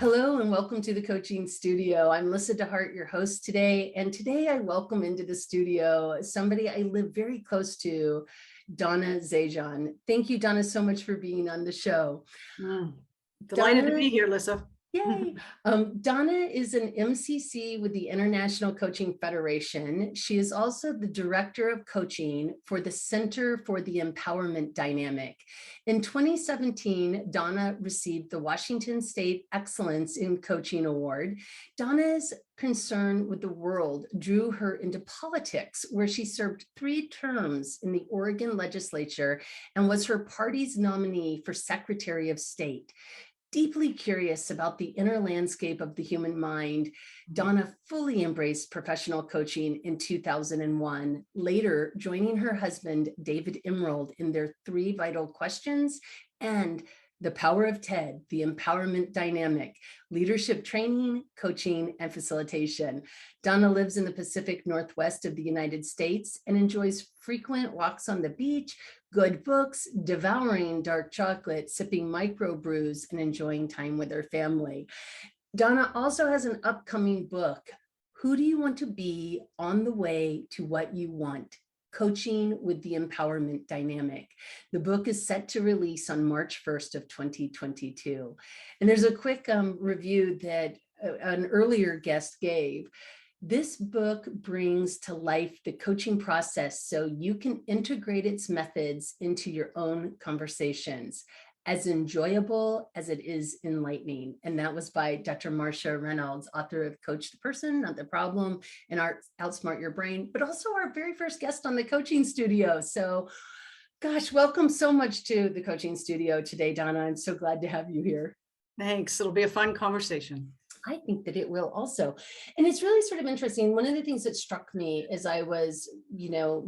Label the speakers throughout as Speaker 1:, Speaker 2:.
Speaker 1: Hello and welcome to the coaching studio. I'm Lyssa deHart, your host today. And today I welcome into the studio somebody I live very close to, Donna Zajonc. Thank you, Donna, so much for being on the show.
Speaker 2: Delighted to be here, Lyssa.
Speaker 1: Yay. Donna is an MCC with the International Coaching Federation. She is also the Director of Coaching for the Center for the Empowerment Dynamic. In 2017, Donna received the Washington State Excellence in Coaching Award. Donna's concern with the world drew her into politics, where she served 3 terms in the Oregon legislature and was her party's nominee for Secretary of State. Deeply curious about the inner landscape of the human mind, Donna fully embraced professional coaching in 2001, later joining her husband, David Emerald, in their 3 vital questions and the power of TED, the empowerment dynamic, leadership training, coaching, and facilitation. Donna lives in the Pacific Northwest of the United States and enjoys frequent walks on the beach, good books, devouring dark chocolate, sipping microbrews, and enjoying time with her family. Donna also has an upcoming book, Who Do You Want to Be on the Way to What You Want? Coaching with the Empowerment Dynamic. The book is set to release on March 1st of 2022. And there's a quick review that an earlier guest gave. This book brings to life the coaching process so you can integrate its methods into your own conversations, as enjoyable as it is enlightening. And that was by Dr. Marcia Reynolds, author of Coach the Person, Not the Problem, and Outsmart Your Brain, but also our very first guest on the coaching studio. So gosh, welcome so much to the coaching studio today, Donna. I'm so glad to have you here.
Speaker 2: Thanks. It'll be a fun conversation.
Speaker 1: I think that it will also. And it's really sort of interesting. One of the things that struck me as I was,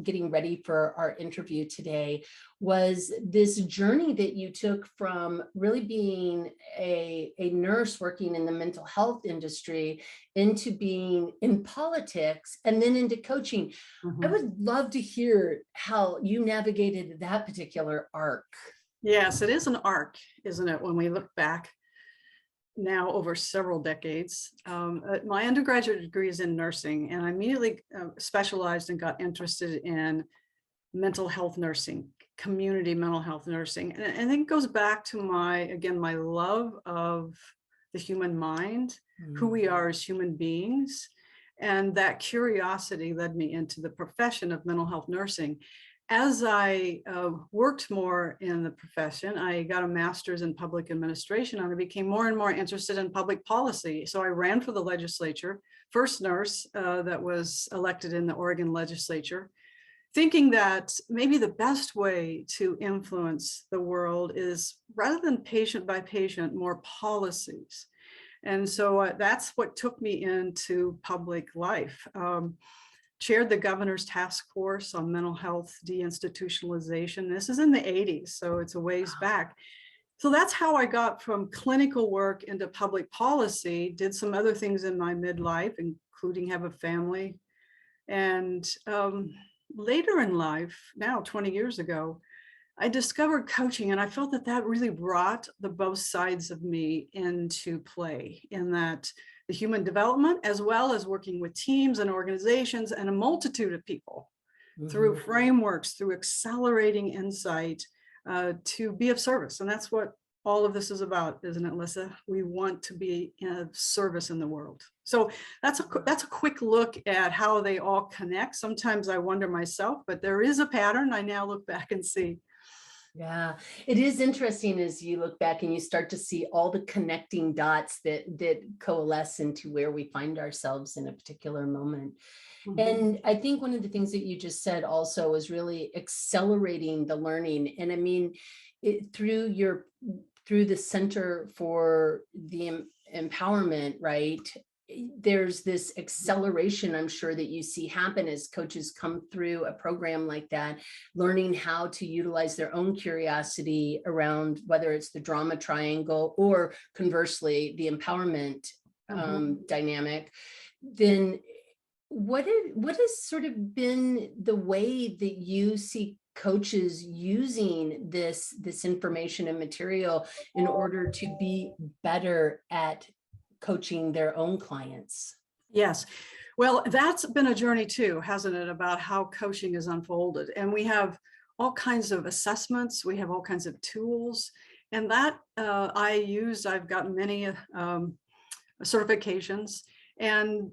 Speaker 1: getting ready for our interview today was this journey that you took from really being a nurse working in the mental health industry into being in politics and then into coaching. I would love to hear how you navigated that particular arc.
Speaker 2: Yes, it is an arc, isn't it? When we look back now over several decades. My undergraduate degree is in nursing, and I immediately specialized and got interested in mental health nursing, community mental health nursing. And I think it goes back to my love of the human mind, who we are as human beings. And that curiosity led me into the profession of mental health nursing. As I worked more in the profession, I got a master's in public administration, and I became more and more interested in public policy. So I ran for the legislature, first nurse that was elected in the Oregon legislature, thinking that maybe the best way to influence the world is, rather than patient by patient, more policies. And so that's what took me into public life. Chaired the governor's task force on mental health deinstitutionalization. This is in the 80s, so it's a ways back. So that's how I got from clinical work into public policy, did some other things in my midlife, including have a family. And later in life, now 20 years ago, I discovered coaching, and I felt that that really brought the both sides of me into play, in that the human development, as well as working with teams and organizations and a multitude of people through frameworks, through accelerating insight to be of service. And that's what all of this is about, isn't it, Lyssa? We want to be of service in the world. So that's a quick look at how they all connect. Sometimes I wonder myself, but there is a pattern I now look back and see.
Speaker 1: Yeah, it is interesting as you look back and you start to see all the connecting dots that coalesce into where we find ourselves in a particular moment. And I think one of the things that you just said also is really accelerating the learning. And I mean, through the Center for the Empowerment, right? There's this acceleration, I'm sure, that you see happen as coaches come through a program like that, learning how to utilize their own curiosity around whether it's the drama triangle or conversely, the empowerment dynamic. Then what has sort of been the way that you see coaches using this information and material in order to be better at coaching their own clients?
Speaker 2: Yes. Well, that's been a journey too, hasn't it, about how coaching is unfolded. And we have all kinds of assessments. We have all kinds of tools. And that I've gotten many certifications. And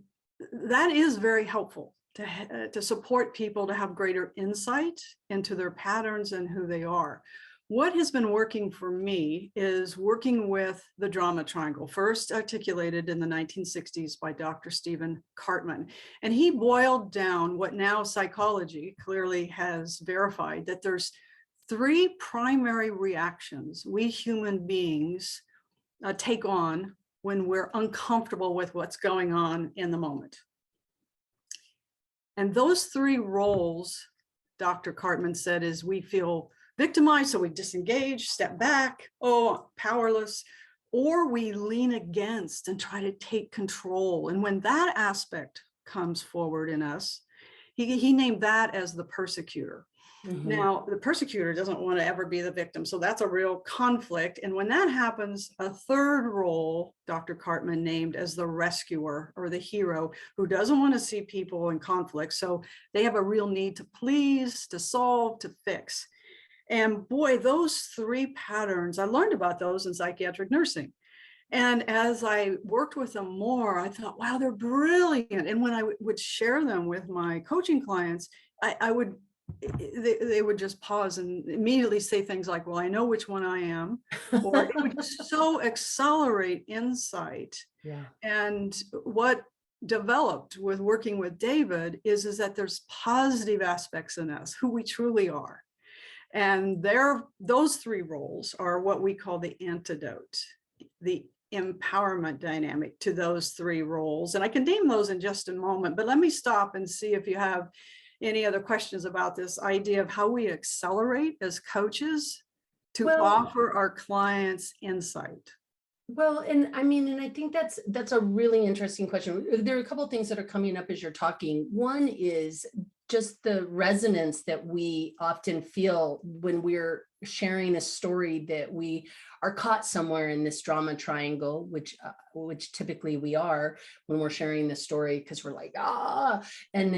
Speaker 2: that is very helpful to support people to have greater insight into their patterns and who they are. What has been working for me is working with the drama triangle, first articulated in the 1960s by Dr. Stephen Cartman. And he boiled down what now psychology clearly has verified, that there's 3 primary reactions we human beings take on when we're uncomfortable with what's going on in the moment. And those 3 roles, Dr. Cartman said, is we feel victimized, so we disengage, step back, powerless, or we lean against and try to take control. And when that aspect comes forward in us, he named that as the persecutor. Mm-hmm. Now, the persecutor doesn't want to ever be the victim, so that's a real conflict. And when that happens, a 3rd role, Dr. Cartman named as the rescuer or the hero, who doesn't want to see people in conflict. So they have a real need to please, to solve, to fix. And boy, those 3 patterns, I learned about those in psychiatric nursing. And as I worked with them more, I thought, wow, they're brilliant. And when I would share them with my coaching clients, they would just pause and immediately say things like, well, I know which one I am, or it would just so accelerate insight. Yeah. And what developed with working with David is that there's positive aspects in us, who we truly are. And those 3 roles are what we call the antidote, the empowerment dynamic to those 3 roles. And I can name those in just a moment, but let me stop and see if you have any other questions about this idea of how we accelerate as coaches to offer our clients insight.
Speaker 1: Well, and I think that's a really interesting question. There are a couple of things that are coming up as you're talking. One is just the resonance that we often feel when we're sharing a story, that we are caught somewhere in this drama triangle, which typically we are when we're sharing the story, because we're like, and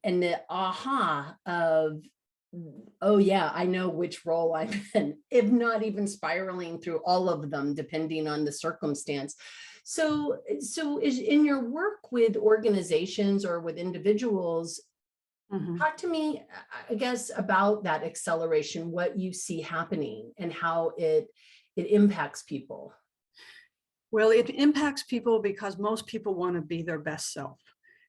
Speaker 1: the aha of, oh yeah, I know which role I'm in, if not even spiraling through all of them, depending on the circumstance. So is in your work with organizations or with individuals, talk to me, I guess, about that acceleration, what you see happening and how it impacts people.
Speaker 2: Well, it impacts people because most people want to be their best self.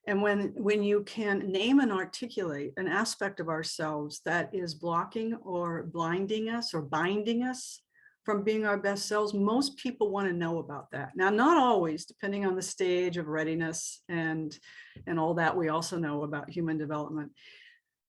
Speaker 2: And when you can name and articulate an aspect of ourselves that is blocking or blinding us or binding us from being our best selves, most people want to know about that. Now, not always, depending on the stage of readiness and all that we also know about human development.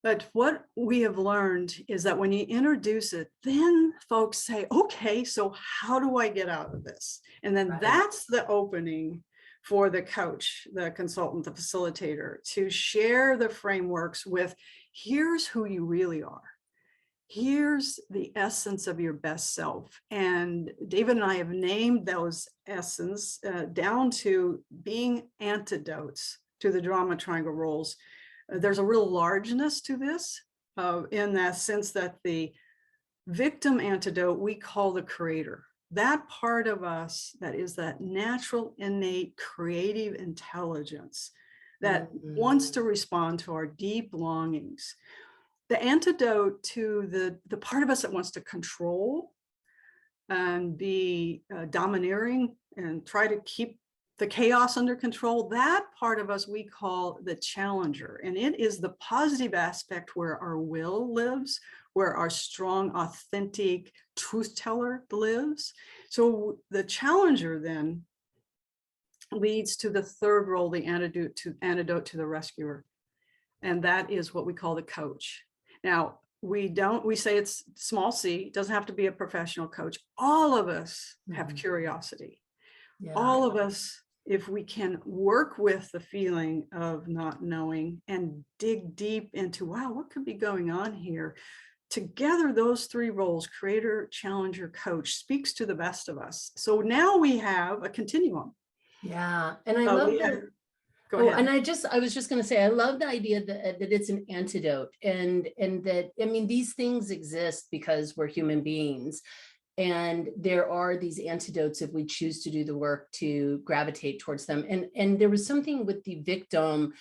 Speaker 2: But what we have learned is that when you introduce it, then folks say, okay, so how do I get out of this? And then that's the opening for the coach, the consultant, the facilitator, to share the frameworks with, here's who you really are. Here's the essence of your best self. And David and I have named those essence down to being antidotes to the drama triangle roles. There's a real largeness to this in that sense that the victim antidote we call the creator. That part of us that is that natural, innate, creative intelligence that wants to respond to our deep longings. The antidote to the part of us that wants to control and be domineering and try to keep the chaos under control, that part of us we call the challenger. And it is the positive aspect where our will lives, where our strong, authentic truth teller lives. So the challenger then leads to the 3rd role, the antidote to the rescuer. And that is what we call the coach. Now, we say it's small c, it doesn't have to be a professional coach. All of us have curiosity. Yeah. All of us, if we can work with the feeling of not knowing and dig deep into, wow, what could be going on here? Together, those 3 roles, creator, challenger, coach, speaks to the best of us. So now we have a continuum.
Speaker 1: Yeah. And I
Speaker 2: But
Speaker 1: love
Speaker 2: we have,
Speaker 1: that.
Speaker 2: go
Speaker 1: Oh,
Speaker 2: ahead.
Speaker 1: and I was just going to say, I love the idea that it's an antidote, and that, I mean, these things exist because we're human beings. And there are these antidotes if we choose to do the work to gravitate towards them. And there was something with the victim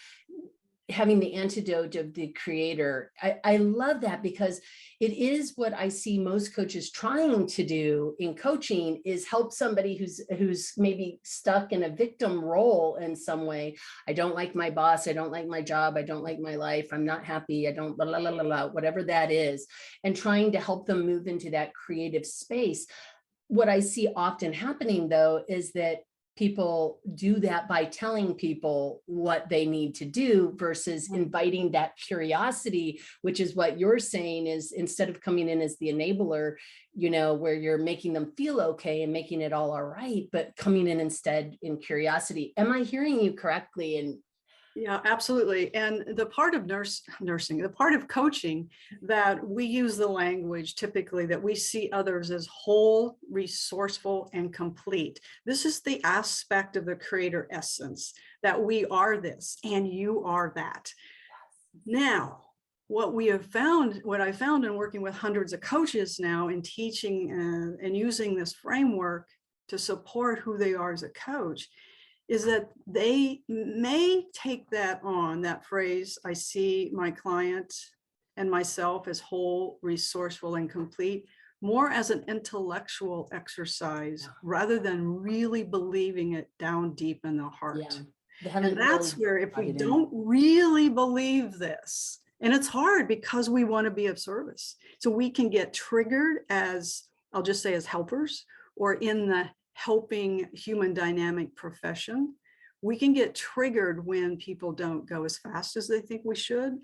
Speaker 1: having the antidote of the creator. I love that, because it is what I see most coaches trying to do in coaching, is help somebody who's maybe stuck in a victim role in some way. I don't like my boss. I don't like my job. I don't like my life. I'm not happy. I don't, blah, blah, blah, blah, blah, whatever that is, and trying to help them move into that creative space. What I see often happening, though, is that people do that by telling people what they need to do versus inviting that curiosity, which is what you're saying, is instead of coming in as the enabler, you know, where you're making them feel okay and making it all right, but coming in instead in curiosity. Am I hearing you correctly? And
Speaker 2: Yeah, absolutely. And the part of nursing, the part of coaching that we use the language typically that we see others as whole, resourceful, and complete. This is the aspect of the creator essence, that we are this and you are that. Now, what I found in working with hundreds of coaches now in teaching and using this framework to support who they are as a coach, is that they may take that on, that phrase, I see my client and myself as whole, resourceful, and complete, more as an intellectual exercise rather than really believing it down deep in the heart.
Speaker 1: yeah,
Speaker 2: And that's
Speaker 1: really
Speaker 2: where, if we don't really believe this, and it's hard because we want to be of service, so we can get triggered as, I'll just say, as helpers, or in the helping human dynamic profession. We can get triggered when people don't go as fast as they think we should,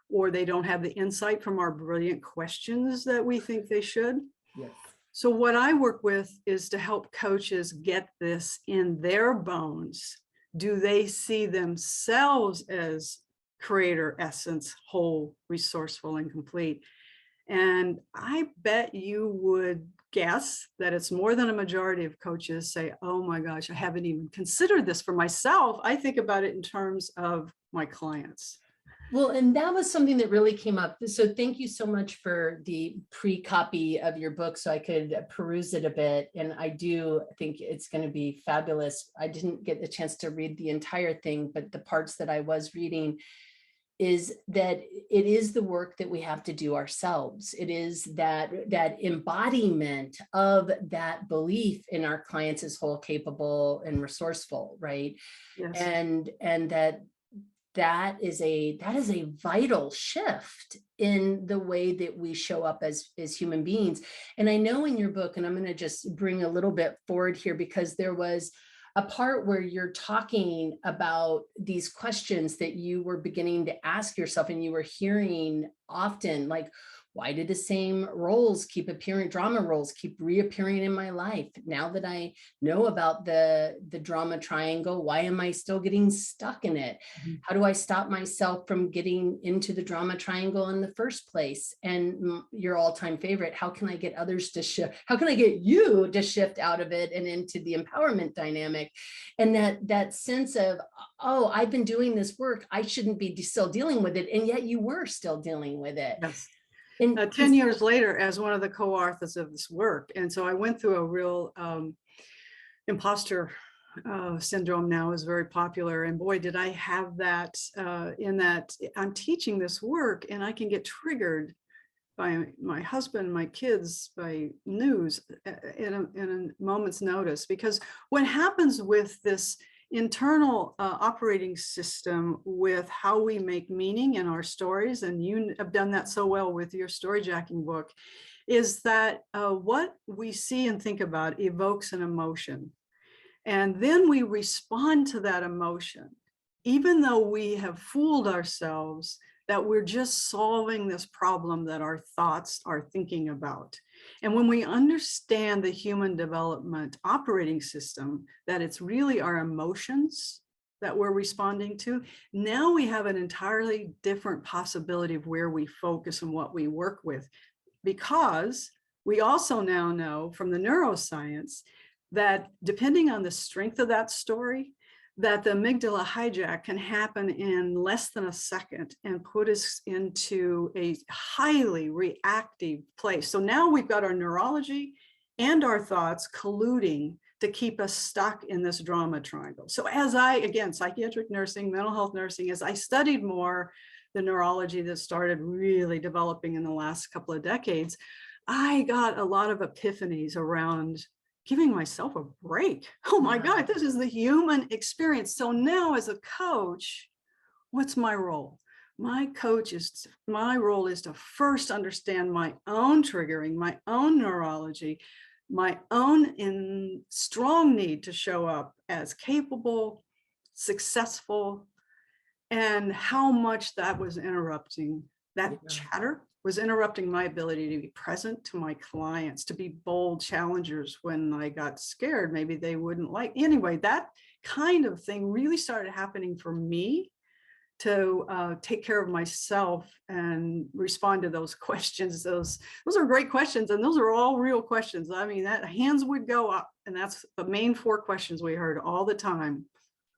Speaker 2: or they don't have the insight from our brilliant questions that we think they should.
Speaker 1: Yes.
Speaker 2: So what I work with is to help coaches get this in their bones. Do they see themselves as creator essence, whole, resourceful, and complete? And I bet you would guess that it's more than a majority of coaches say, oh my gosh, I haven't even considered this for myself. I think about it in terms of my clients.
Speaker 1: Well, and that was something that really came up. So thank you so much for the pre-copy of your book so I could peruse it a bit. And I do think it's going to be fabulous. I didn't get the chance to read the entire thing, but the parts that I was reading is that it is the work that we have to do ourselves. It is that embodiment of that belief in our clients as whole, capable, and resourceful, right?
Speaker 2: Yes.
Speaker 1: And that is a vital shift in the way that we show up as human beings. And I know in your book, and I'm going to just bring a little bit forward here, because there was a part where you're talking about these questions that you were beginning to ask yourself, and you were hearing often, like, why do the same roles keep appearing, drama roles keep reappearing in my life? Now that I know about the drama triangle, why am I still getting stuck in it? Mm-hmm. How do I stop myself from getting into the drama triangle in the first place? And your all-time favorite, how can I get others to shift? How can I get you to shift out of it and into the empowerment dynamic? And that sense of, oh, I've been doing this work, I shouldn't be still dealing with it. And yet you were still dealing with it.
Speaker 2: Yes.
Speaker 1: And
Speaker 2: 10 years later, as one of the co-authors of this work. And so I went through a real imposter syndrome now is very popular. And boy, did I have that in that I'm teaching this work and I can get triggered by my husband, my kids, by news in a moment's notice. Because what happens with this internal operating system with how we make meaning in our stories, and you have done that so well with your StoryJacking book, is that what we see and think about evokes an emotion. And then we respond to that emotion, even though we have fooled ourselves that we're just solving this problem that our thoughts are thinking about. And when we understand the human development operating system, that it's really our emotions that we're responding to, now we have an entirely different possibility of where we focus and what we work with. Because we also now know from the neuroscience that depending on the strength of that story, that the amygdala hijack can happen in less than a second and put us into a highly reactive place. So now we've got our neurology and our thoughts colluding to keep us stuck in this drama triangle. So as again, psychiatric nursing, mental health nursing, as I studied more the neurology that started really developing in the last couple of decades, I got a lot of epiphanies around giving myself a break. Oh my God, this is the human experience. So now as a coach, what's my role? My role is to first understand my own triggering, my own neurology, my own strong need to show up as capable, successful, and how much that was interrupting, that chatter was interrupting my ability to be present to my clients, to be bold challengers when I got scared. Maybe they wouldn't like. Anyway, that kind of thing really started happening for me to take care of myself and respond to those questions. Those are great questions, and those are all real questions. I mean, that hands would go up, and that's the main 4 questions we heard all the time.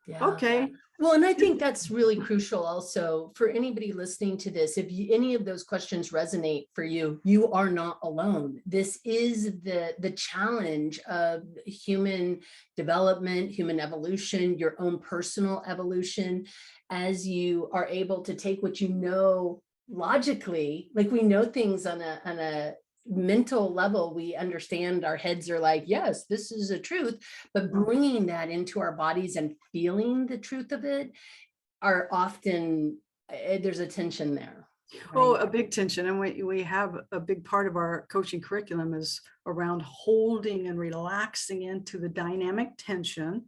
Speaker 1: Yeah.
Speaker 2: Okay.
Speaker 1: Well, and I think that's really crucial also for anybody listening to this. If any of those questions resonate for you, you are not alone. This is the challenge of human development, human evolution, your own personal evolution, as you are able to take what you know logically, like we know things on a mental level, we understand, our heads are like, yes, this is a truth, but bringing that into our bodies and feeling the truth of it are often, there's a tension there. Right?
Speaker 2: Oh, a big tension. And we have a big part of our coaching curriculum is around holding and relaxing into the dynamic tension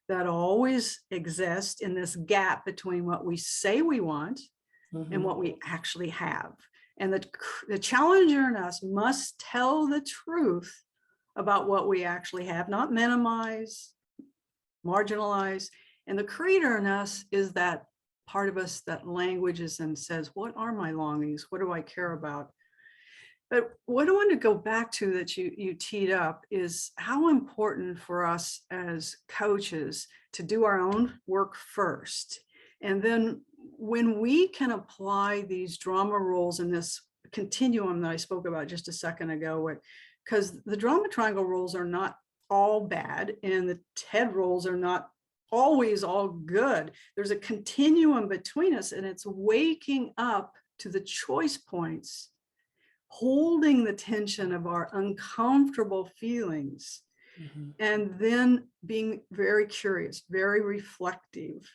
Speaker 2: that always exists in this gap between what we say we want and what we actually have. And the challenger in us must tell the truth about what we actually have, not minimize, marginalize. And the creator in us is that part of us that languages and says, what are my longings? What do I care about? But what I want to go back to that you teed up is how important for us as coaches to do our own work first. And then when we can apply these drama roles in this continuum that I spoke about just a second ago, because the drama triangle roles are not all bad and the TED roles are not always all good. There's a continuum between us, and it's waking up to the choice points, holding the tension of our uncomfortable feelings, and then being very curious, very reflective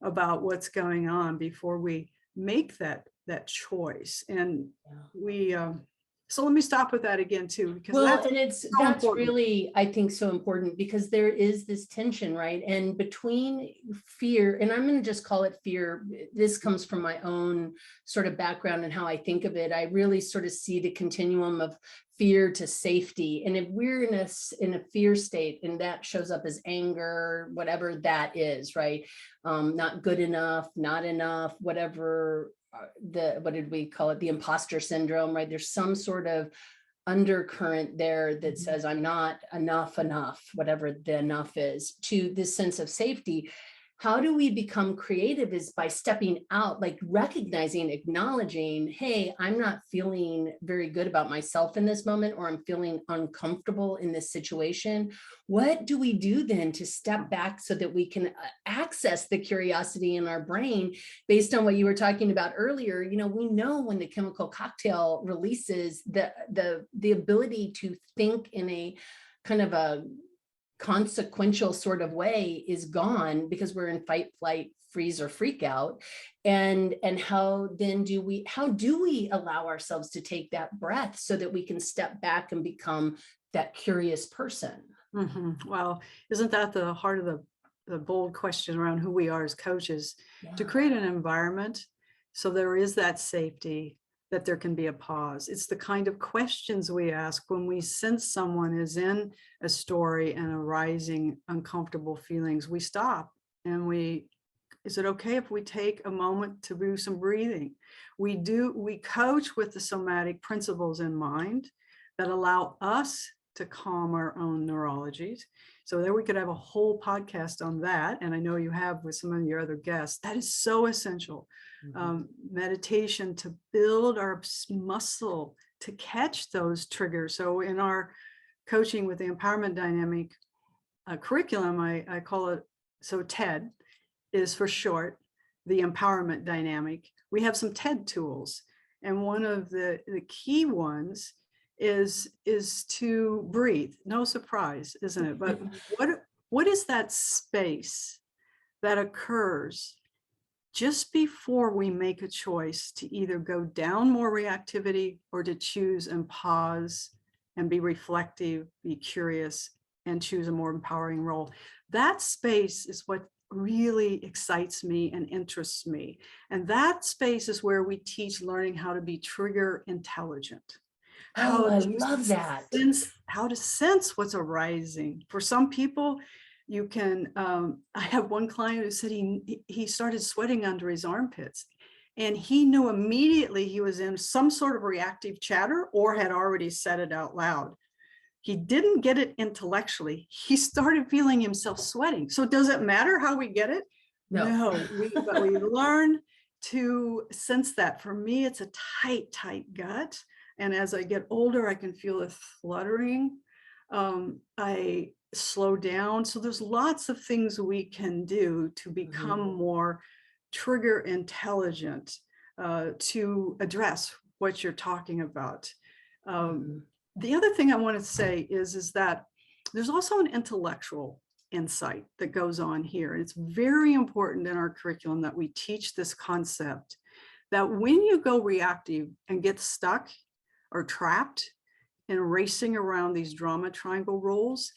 Speaker 2: about what's going on before we make that choice. And so let me stop with that again too, because
Speaker 1: that's really, I think, so important, because there is this tension, right? And between fear, and I'm going to just call it fear. This comes from my own sort of background and how I think of it. I really sort of see the continuum of fear to safety. And if we're in a fear state, and that shows up as anger, whatever that is, right? Not good enough, not enough, whatever. What did we call it? The imposter syndrome, right? There's some sort of undercurrent there that says I'm not enough, whatever the enough is, to this sense of safety. How do we become creative is by stepping out, like recognizing, acknowledging, hey, I'm not feeling very good about myself in this moment, or I'm feeling uncomfortable in this situation. What do we do then to step back so that we can access the curiosity in our brain based on what you were talking about earlier? You know, we know when the chemical cocktail releases, the ability to think in a kind of a consequential sort of way is gone, because we're in fight, flight, freeze, or freak out. And how do we allow ourselves to take that breath so that we can step back and become that curious person?
Speaker 2: Well, isn't that the heart of the bold question around who we are as coaches? To create an environment so there is that safety, that there can be a pause. It's the kind of questions we ask when we sense someone is in a story and arising uncomfortable feelings. We stop and is it okay if we take a moment to do some breathing? We coach with the somatic principles in mind that allow us to calm our own neurologies. So there we could have a whole podcast on that. And I know you have with some of your other guests. That is so essential. Meditation to build our muscle to catch those triggers. So in our coaching with the empowerment dynamic curriculum, I call it, so TED is for short, the empowerment dynamic. We have some TED tools. And one of the key ones is to breathe. No surprise, isn't it? But what is that space that occurs just before we make a choice to either go down more reactivity or to choose and pause and be reflective, be curious, and choose a more empowering role? That space is what really excites me and interests me. And that space is where we teach learning how to be trigger intelligent.
Speaker 1: Oh, I love that.
Speaker 2: How to sense what's arising. For some people, you can, I have one client who said he started sweating under his armpits, and he knew immediately he was in some sort of reactive chatter or had already said it out loud. He didn't get it intellectually. He started feeling himself sweating. So does it matter how we get it? No, but we learn to sense that. For me, it's a tight gut. And as I get older, I can feel it fluttering. I slow down. So there's lots of things we can do to become more trigger intelligent, to address what you're talking about. The other thing I want to say is that there's also an intellectual insight that goes on here. And it's very important in our curriculum that we teach this concept that when you go reactive and get stuck or trapped in racing around these drama triangle roles,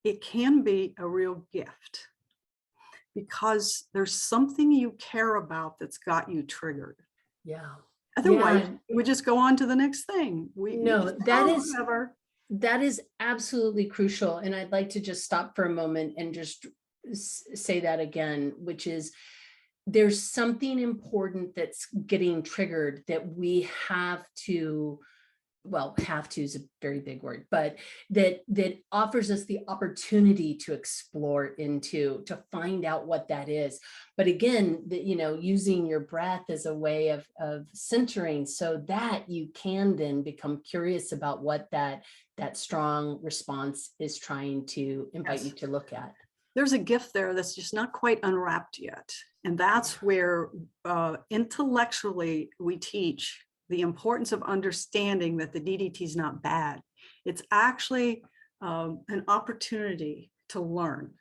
Speaker 2: it can be a real gift because there's something you care about that's got you triggered.
Speaker 1: Yeah.
Speaker 2: Otherwise, we just go on to the next thing.
Speaker 1: That is absolutely crucial. And I'd like to just stop for a moment and just say that again, which is there's something important that's getting triggered that we have to, well, have to is a very big word, but that offers us the opportunity to explore into, to find out what that is. But again, using your breath as a way of centering so that you can then become curious about what that strong response is trying to invite you to look at.
Speaker 2: There's a gift there that's just not quite unwrapped yet. And that's where intellectually we teach the importance of understanding that the DDT is not bad. It's actually an opportunity to learn,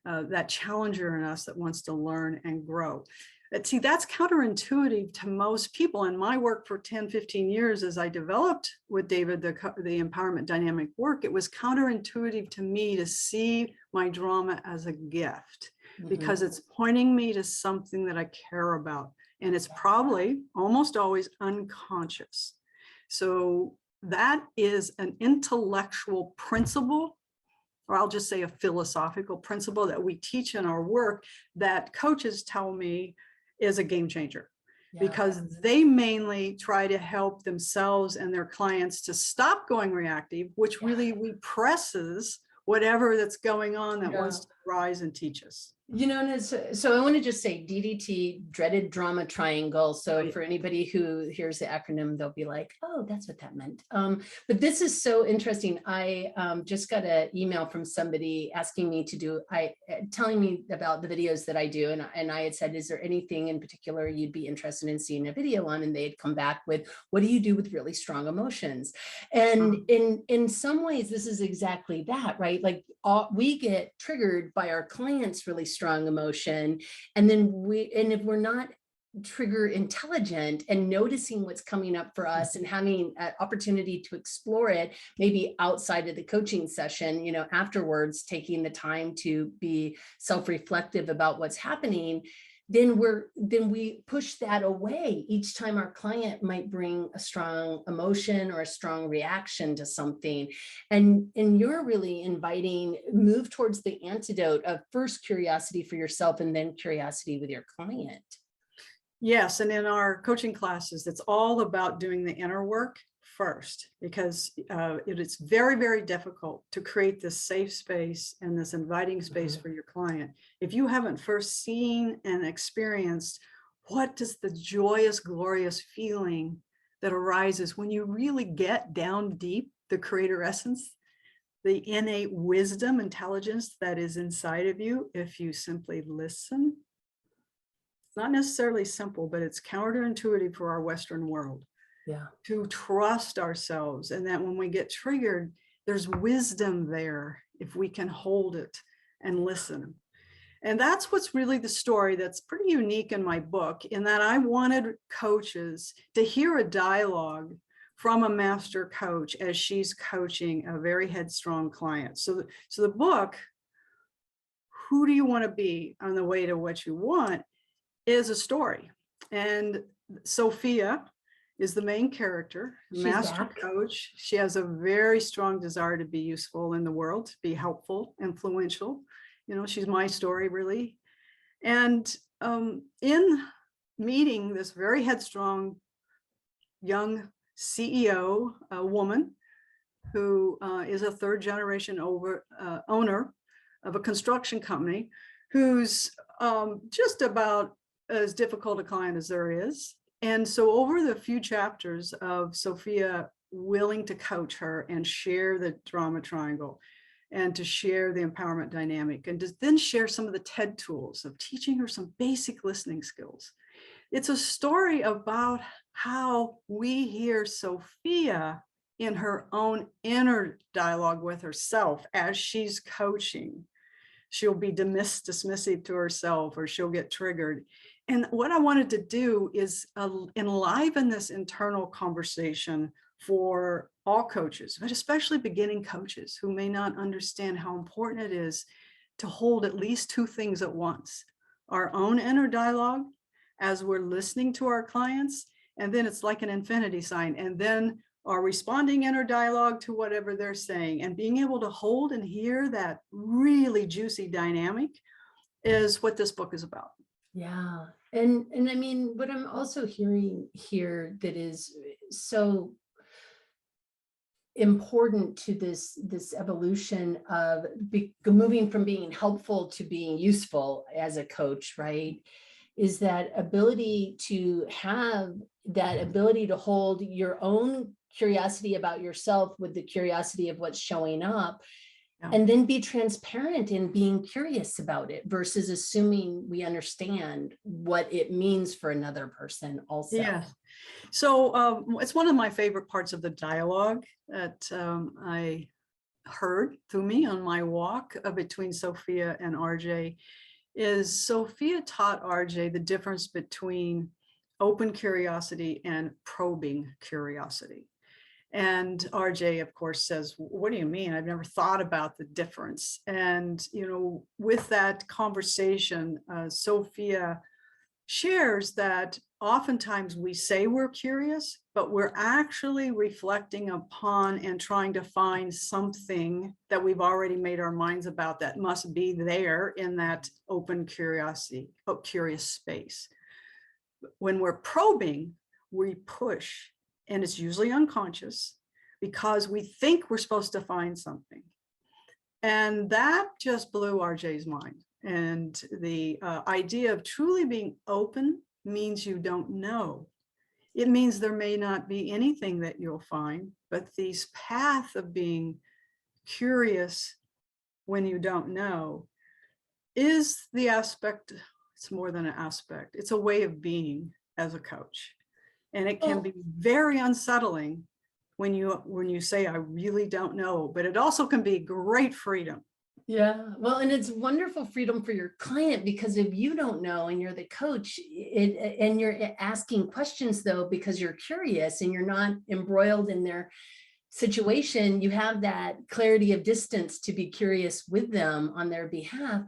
Speaker 2: that challenger in us that wants to learn and grow. But see, that's counterintuitive to most people. In my work for 10, 15 years, as I developed with David, the empowerment dynamic work, it was counterintuitive to me to see my drama as a gift because it's pointing me to something that I care about. And it's probably almost always unconscious. So that is an intellectual principle, or I'll just say a philosophical principle that we teach in our work that coaches tell me is a game changer. Because they mainly try to help themselves and their clients to stop going reactive, which really represses whatever that's going on that wants to rise and teach us.
Speaker 1: So I want to just say DDT, dreaded drama triangle. So for anybody who hears the acronym, they'll be like, oh, that's what that meant. But this is so interesting. I just got an email from somebody asking me to do, telling me about the videos that I do. And I had said, is there anything in particular you'd be interested in seeing a video on? And they had come back with, what do you do with really strong emotions? And in some ways, this is exactly that, right? Like we get triggered by our clients' really strong emotion. And then if we're not trigger intelligent and noticing what's coming up for us and having an opportunity to explore it, maybe outside of the coaching session, afterwards, taking the time to be self-reflective about what's happening, then we push that away each time our client might bring a strong emotion or a strong reaction to something. And you're really inviting, move towards the antidote of first curiosity for yourself and then curiosity with your client.
Speaker 2: Yes, and in our coaching classes, it's all about doing the inner work first, because it is very, very difficult to create this safe space and this inviting space for your client if you haven't first seen and experienced what does the joyous, glorious feeling that arises when you really get down deep the creator essence, the innate wisdom, intelligence that is inside of you if you simply listen. It's not necessarily simple, but it's counterintuitive for our Western world.
Speaker 1: Yeah.
Speaker 2: To trust ourselves, and that when we get triggered, there's wisdom there if we can hold it and listen. And that's what's really the story that's pretty unique in my book, in that I wanted coaches to hear a dialogue from a master coach as she's coaching a very headstrong client. So the book, Who Do You Want to Be on the Way to What You Want, is a story. And Sophia is the main character, master coach. She has a very strong desire to be useful in the world, to be helpful, influential. You know, she's my story, really. And in meeting this very headstrong young CEO, a woman who is a third generation owner of a construction company, who's just about as difficult a client as there is. And so over the few chapters of Sophia willing to coach her and share the drama triangle and to share the empowerment dynamic and to then share some of the TED tools of teaching her some basic listening skills. It's a story about how we hear Sophia in her own inner dialogue with herself as she's coaching. She'll be dismissive to herself, or she'll get triggered. And what I wanted to do is enliven this internal conversation for all coaches, but especially beginning coaches who may not understand how important it is to hold at least two things at once: our own inner dialogue as we're listening to our clients, and then it's like an infinity sign, and then our responding inner dialogue to whatever they're saying, and being able to hold and hear that really juicy dynamic is what this book is about.
Speaker 1: Yeah. And I mean, what I'm also hearing here that is so important to this evolution of moving from being helpful to being useful as a coach, right, is that ability to have that ability to hold your own curiosity about yourself with the curiosity of what's showing up. Yeah. And then be transparent in being curious about it versus assuming we understand what it means for another person also.
Speaker 2: Yeah. So it's one of my favorite parts of the dialogue that I heard through me on my walk between Sophia and RJ is Sophia taught RJ the difference between open curiosity and probing curiosity. And RJ, of course, says, what do you mean? I've never thought about the difference. And, you know, with that conversation, Sophia shares that oftentimes we say we're curious, but we're actually reflecting upon and trying to find something that we've already made our minds about that must be there in that open curiosity, curious space. When we're probing, we push. And it's usually unconscious because we think we're supposed to find something. And that just blew RJ's mind. And the idea of truly being open means you don't know. It means there may not be anything that you'll find, but this path of being curious when you don't know is the aspect. It's more than an aspect. It's a way of being as a coach. And it can be very unsettling when you say, I really don't know, but it also can be great freedom.
Speaker 1: Yeah, well, and it's wonderful freedom for your client, because if you don't know and you're the coach and you're asking questions though, because you're curious and you're not embroiled in their situation, you have that clarity of distance to be curious with them on their behalf.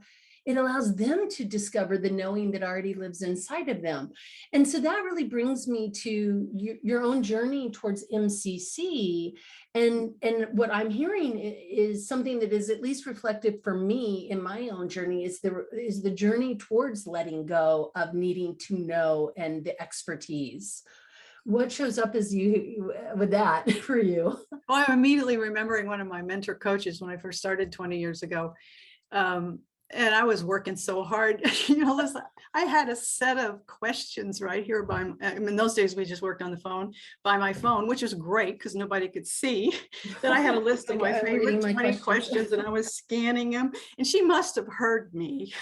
Speaker 1: It allows them to discover the knowing that already lives inside of them. And so that really brings me to your own journey towards MCC. And what I'm hearing is something that is at least reflective for me in my own journey is the journey towards letting go of needing to know and the expertise. What shows up as you with that for you?
Speaker 2: Well, I'm immediately remembering one of my mentor coaches when I first started 20 years ago. And I was working so hard, Lyssa, I had a set of questions right here in those days, we just worked on the phone by my phone, which was great because nobody could see that I had a list of my favorite 20 questions and I was scanning them. And she must have heard me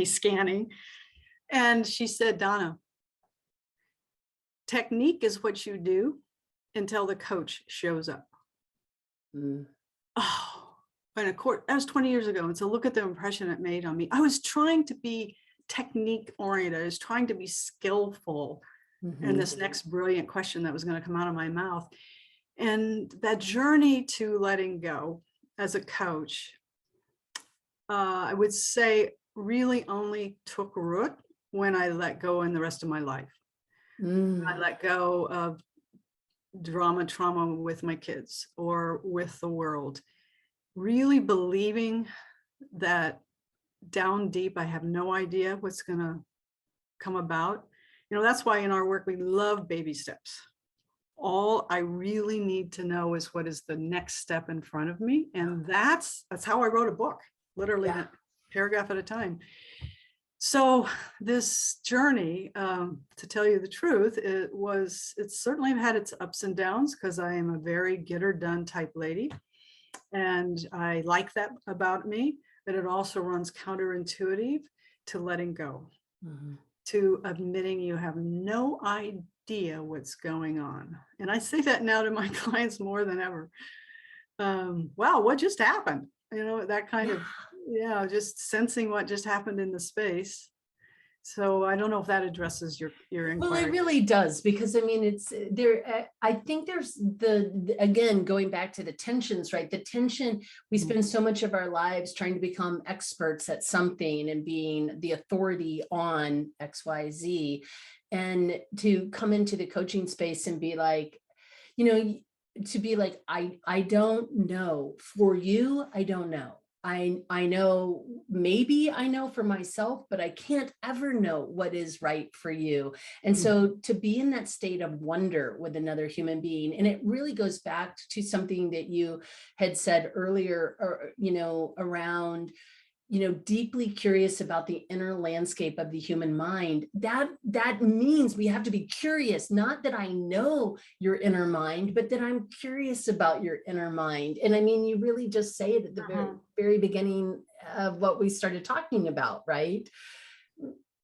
Speaker 2: scanning. And she said, Donna, technique is what you do until the coach shows up. Oh. And of course, that was 20 years ago. And so look at the impression it made on me. I was trying to be technique oriented. I was trying to be skillful in this next brilliant question that was going to come out of my mouth. And that journey to letting go as a coach, I would say really only took root when I let go in the rest of my life. I let go of trauma with my kids or with the world. Really believing that down deep, I have no idea what's going to come about. That's why in our work, we love baby steps. All I really need to know is what is the next step in front of me. And that's how I wrote a book, literally a paragraph at a time. So this journey, to tell you the truth, it's certainly had its ups and downs because I am a very get her done type lady. And I like that about me, but it also runs counterintuitive to letting go, to admitting you have no idea what's going on. And I say that now to my clients more than ever. Wow, what just happened? That kind of, just sensing what just happened in the space. So I don't know if that addresses your inquiry.
Speaker 1: Well, it really does, because I mean, it's there. I think there's again, going back to the tensions, right? The tension, we spend so much of our lives trying to become experts at something and being the authority on XYZ, and to come into the coaching space and be like, to be like, I don't know. For you, I don't know. I know, maybe I know for myself, but I can't ever know what is right for you. And so to be in that state of wonder with another human being, and it really goes back to something that you had said earlier, or, around, deeply curious about the inner landscape of the human mind. That means we have to be curious, not that I know your inner mind, but that I'm curious about your inner mind. And I mean, you really just say it at the very beginning of what we started talking about, right?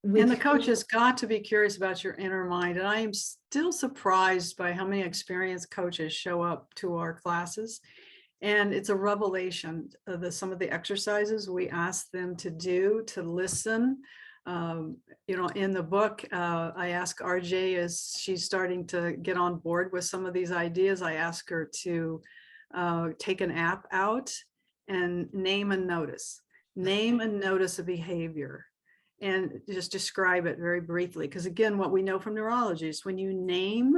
Speaker 2: And the coach has got to be curious about your inner mind. And I am still surprised by how many experienced coaches show up to our classes. And it's a revelation of some of the exercises we ask them to do, to listen. In the book, I ask RJ, as she's starting to get on board with some of these ideas, I ask her to take an app out and name and notice a behavior and just describe it very briefly. Because again, what we know from neurology is when you name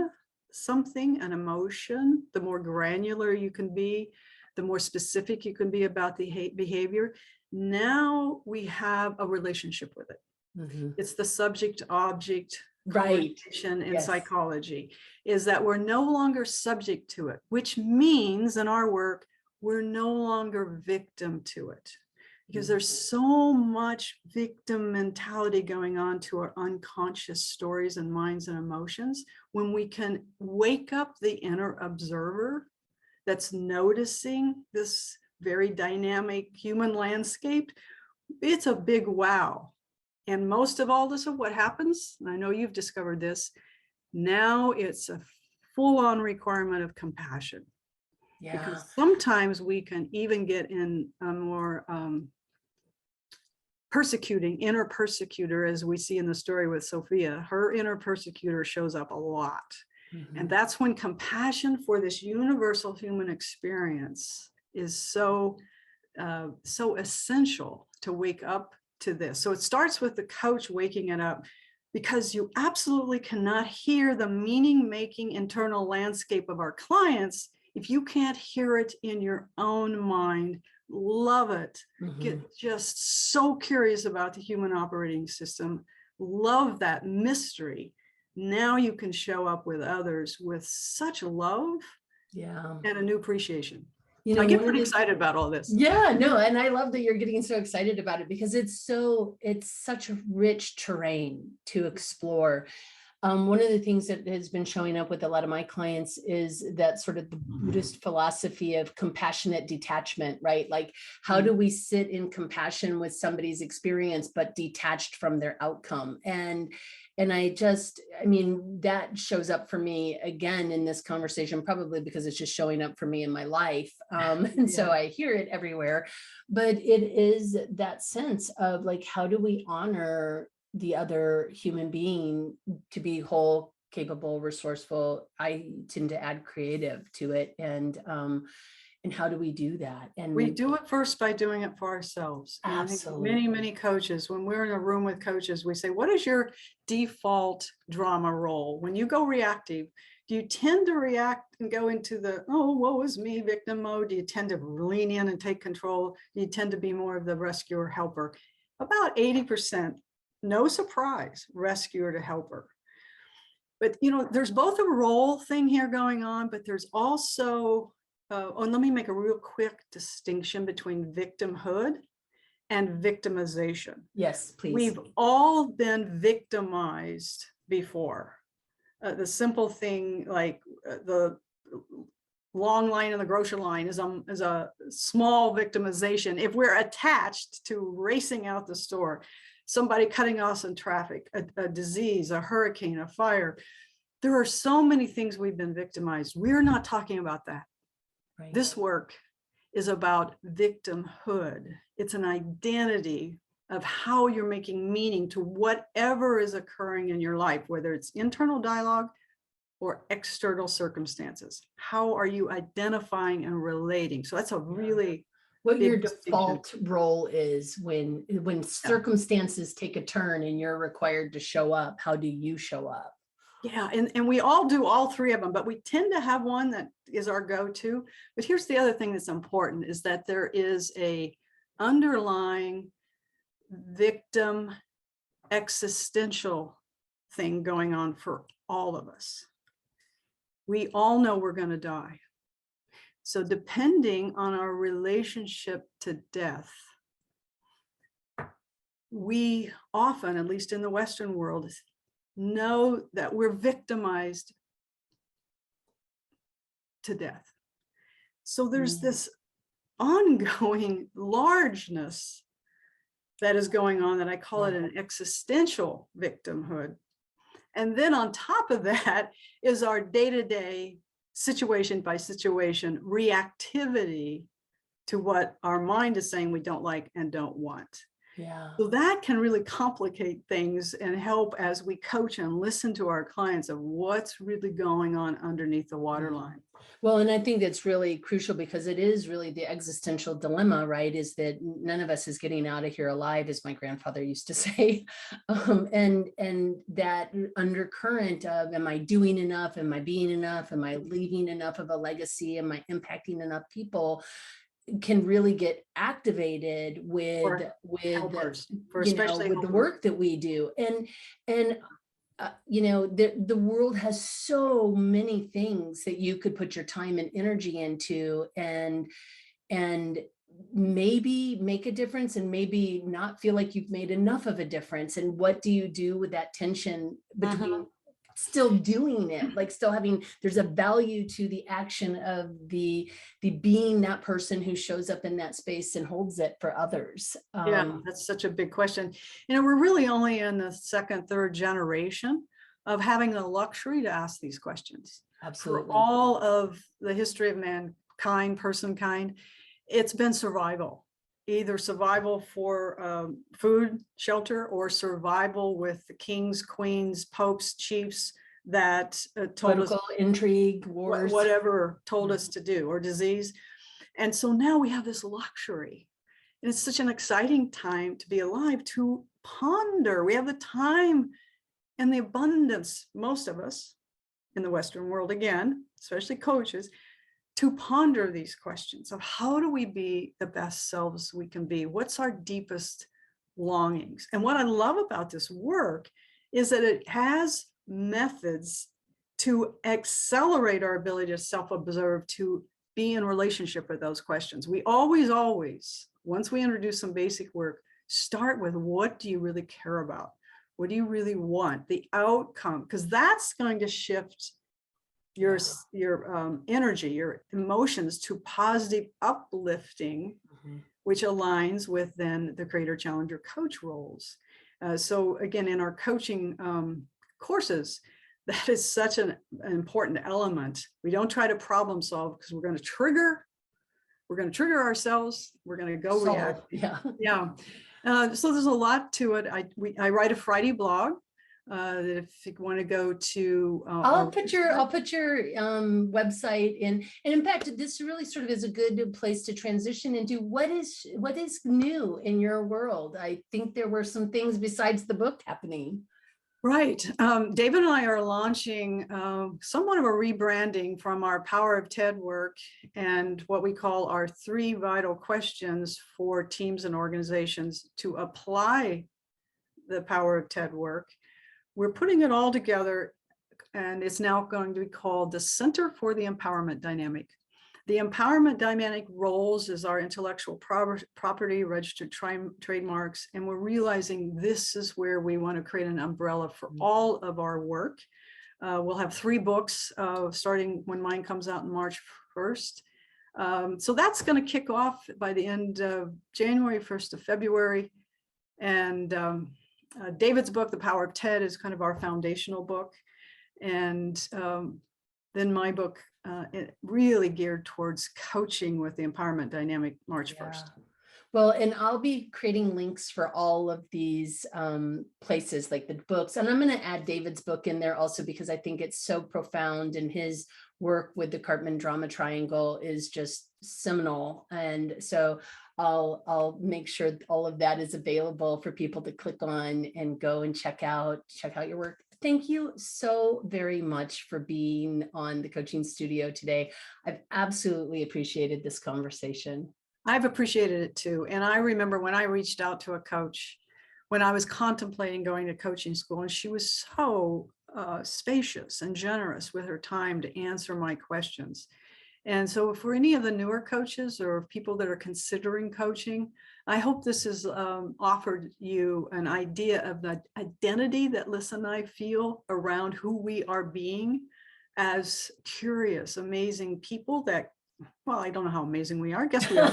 Speaker 2: something, an emotion, the more granular you can be, the more specific you can be about the behavior. Now we have a relationship with it. It's the subject-object relation in psychology, is that we're no longer subject to it, which means in our work, we're no longer victim to it. Because there's so much victim mentality going on to our unconscious stories and minds and emotions. When we can wake up the inner observer that's noticing this very dynamic human landscape, it's a big wow. And most of all this, what happens, and I know you've discovered this, now it's a full-on requirement of compassion. Because sometimes we can even get in a more inner persecutor, as we see in the story with Sophia. Her inner persecutor shows up a lot. And that's when compassion for this universal human experience is so essential to wake up to this. So it starts with the coach waking it up, because you absolutely cannot hear the meaning-making internal landscape of our clients if you can't hear it in your own mind. Love it. Get just so curious about the human operating system. Love that mystery now you can show up with others with such love
Speaker 1: Yeah.
Speaker 2: and a new appreciation.
Speaker 1: You know,
Speaker 2: I get pretty excited about all this.
Speaker 1: Yeah, no, and I love that you're getting so excited about it because it's such a rich terrain to explore. One of the things that has been showing up with a lot of my clients is that sort of the Buddhist philosophy of compassionate detachment, right? Like, how do we sit in compassion with somebody's experience, but detached from their outcome? And I mean, that shows up for me again in this conversation, probably because it's just showing up for me in my life. And so I hear it everywhere, but it is that sense of like, how do we honor the other human being to be whole, capable, resourceful? I tend to add creative to it. And how do we do that? And
Speaker 2: we do it first by doing it for ourselves. And
Speaker 1: absolutely.
Speaker 2: I think many coaches, when we're in a room with coaches, we say, what is your default drama role? When you go reactive, do you tend to react and go into the, oh, woe is me, victim mode? Do you tend to lean in and take control? Do you tend to be more of the rescuer helper? About 80%, no surprise, rescuer to helper. But, you know, there's both a role thing here going on, but there's also, and let me make a real quick distinction between victimhood and victimization.
Speaker 1: Yes, please.
Speaker 2: We've all been victimized before. The simple thing like the long line in the grocery line is a small victimization. If we're attached to racing out the store, somebody cutting us in traffic, a disease, a hurricane, a fire. There are so many things we've been victimized. We're not talking about that. Right. This work is about victimhood. It's an identity of how you're making meaning to whatever is occurring in your life, whether it's internal dialogue or external circumstances. How are you identifying and relating? So that's a really
Speaker 1: what your default role is when circumstances take a turn and you're required to show up. How do you show up?
Speaker 2: Yeah, and we all do all three of them, but we tend to have one that is our go-to. But here's the other thing that's important is that there is a underlying victim existential thing going on for all of us. We all know we're going to die. So depending on our relationship to death, we often, at least in the Western world, know that we're victimized to death. So there's this ongoing largeness that is going on that I call it an existential victimhood. And then on top of that is our day-to-day situation by situation reactivity to what our mind is saying we don't like and don't want.
Speaker 1: Yeah.
Speaker 2: So that can really complicate things and help as we coach and listen to our clients of what's really going on underneath the waterline.
Speaker 1: Well, and I think that's really crucial because it is really the existential dilemma, right? Is that none of us is getting out of here alive, as my grandfather used to say. And that undercurrent of, am I doing enough? Am I being enough? Am I leaving enough of a legacy? Am I impacting enough people? Can really get activated with
Speaker 2: helpers,
Speaker 1: with the work that we do. And you know, the world has so many things that you could put your time and energy into and maybe make a difference and maybe not feel like you've made enough of a difference. And what do you do with that tension between still doing it, like still having, there's a value to the action of the being that person who shows up in that space and holds it for others.
Speaker 2: Yeah, that's such a big question. You know, we're really only in the second, third generation of having the luxury to ask these questions.
Speaker 1: Absolutely.
Speaker 2: For all of the history of mankind, personkind, it's been survival. Either survival for food, shelter, or survival with the kings, queens, popes, chiefs that told
Speaker 1: political
Speaker 2: us
Speaker 1: intrigue, wars,
Speaker 2: whatever told us to do, or disease. And so now we have this luxury. And it's such an exciting time to be alive, to ponder. We have the time and the abundance, most of us in the Western world, again, especially coaches, to ponder these questions of how do we be the best selves we can be? What's our deepest longings? And what I love about this work is that it has methods to accelerate our ability to self-observe, to be in relationship with those questions. We always, once we introduce some basic work, start with what do you really care about? What do you really want? The outcome, because that's going to shift your energy, your emotions to positive uplifting, which aligns with then the creator, challenger, coach roles. So again, in our coaching courses, that is such an important element. We don't try to problem solve because we're going to trigger ourselves. We're going to go react. Yeah. So there's a lot to it. I write a Friday blog. That if you want to go to,
Speaker 1: I'll put your website in, and in fact, this really sort of is a good place to transition into what is new in your world. I think there were some things besides the book happening.
Speaker 2: Right. David and I are launching somewhat of a rebranding from our Power of TED work and what we call our 3 vital questions for teams and organizations to apply the Power of TED work. We're putting it all together, and it's now going to be called the Center for the Empowerment Dynamic. The empowerment dynamic roles is our intellectual property, registered trademarks, and we're realizing this is where we want to create an umbrella for all of our work. We'll have 3 books starting when mine comes out in March 1st. So that's going to kick off by the end of January, 1st of February. And David's book, The Power of TED, is kind of our foundational book. And then my book, it really geared towards coaching with the empowerment dynamic, March 1st.
Speaker 1: Well, and I'll be creating links for all of these places, like the books. And I'm going to add David's book in there also, because I think it's so profound, and his work with the Cartman drama triangle is just seminal. And so I'll make sure all of that is available for people to click on and go and check out your work. Thank you so very much for being on the Coaching Studio today. I've absolutely appreciated this conversation.
Speaker 2: I've appreciated it too. And I remember when I reached out to a coach, when I was contemplating going to coaching school, and she was so spacious and generous with her time to answer my questions. And so for any of the newer coaches or people that are considering coaching, I hope this has offered you an idea of the identity that Lyssa and I feel around who we are being as curious, amazing people that, well, I don't know how amazing we are. I guess we are.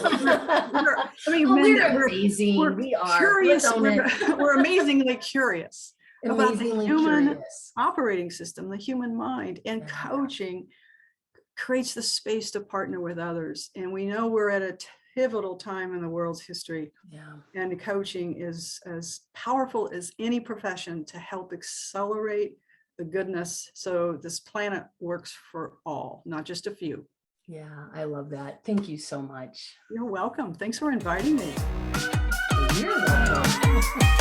Speaker 2: We're amazing. We are curious. We're amazingly curious about the human operating system, the human mind, and coaching creates the space to partner with others. And we know we're at a pivotal time in the world's history. And coaching is as powerful as any profession to help accelerate the goodness. So this planet works for all, not just a few.
Speaker 1: Yeah, I love that. Thank you so much.
Speaker 2: You're welcome. Thanks for inviting me.
Speaker 1: You're welcome.